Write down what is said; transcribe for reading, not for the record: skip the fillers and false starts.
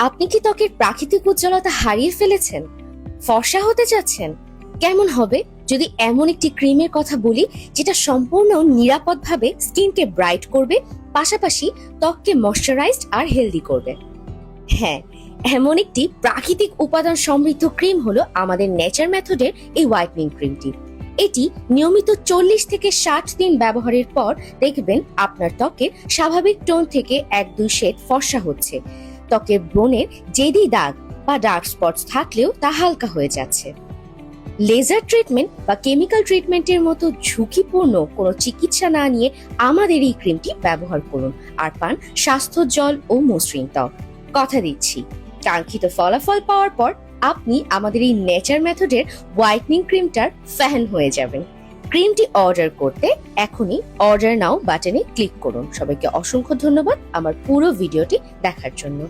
আপনি কি ত্বকের প্রাকৃতিক উজ্জ্বলতা হারিয়ে ফেলেছেন? ফর্সা হতে চাচ্ছেন? কেমন হবে যদি এমন একটি ক্রিমের কথা বলি যেটা সম্পূর্ণ নিরাপদভাবে স্কিনকে ব্রাইট করবে, পাশাপাশি ত্বককে ময়শ্চারাইজড আর হেলদি করবে? হ্যাঁ, এমন একটি প্রাকৃতিক উপাদান সমৃদ্ধ ক্রিম হলো আমাদের নেচার মেথডের এই হোয়াইটনিং ক্রিমটি। এটি নিয়মিত 40 থেকে 60 দিন ব্যবহারের পর দেখবেন আপনার ত্বকের স্বাভাবিক টোন থেকে 1-2 শেড ফর্সা হচ্ছে। ত্বকের ব্রণের জেদি দাগ বা ডার্ক স্পটস থাকলেও তা হালকা হয়ে যাচ্ছে। লেজার ট্রিটমেন্ট বা কেমিক্যাল ট্রিটমেন্টের মতো ঝুঁকিপূর্ণ কোনো চিকিৎসা না নিয়ে আমাদের এই ক্রিমটি ব্যবহার করুন আর পান স্বাস্থ্যোজ্জ্বল ও মসৃণ ত্বক। কথা দিচ্ছি, কাঙ্ক্ষিত ফলাফল পাওয়ার পর আপনি আমাদের এই নেচার মেথডের হোয়াইটনিং ক্রিমটার ফ্যান হয়ে যাবেন। ক্রিমটি অর্ডার করতে এখনই অর্ডার নাও বাটনে ক্লিক করুন। সবাইকে অসংখ্য ধন্যবাদ আমার পুরো ভিডিওটি দেখার জন্য।